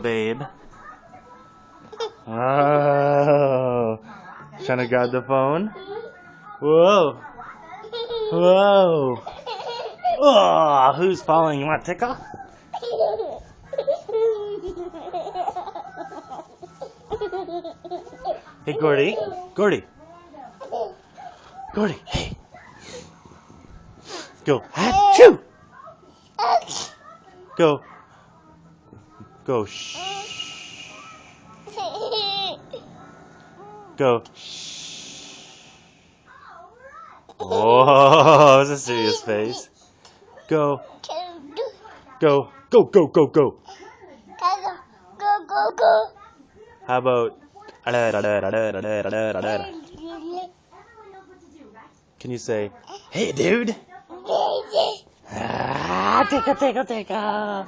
babe. Oh, trying to grab the phone? Whoa. Whoa. Oh, who's falling? You want to tickle? Hey, Gordy. Gordy. Gordy, hey. Go. Achoo! Go. Go. Shh. Go. Shh. Oh, that's a serious face. Go. Go. Go, go, go, go. Go. How about... Can you say, hey, dude? Tickle, tickle, tickle.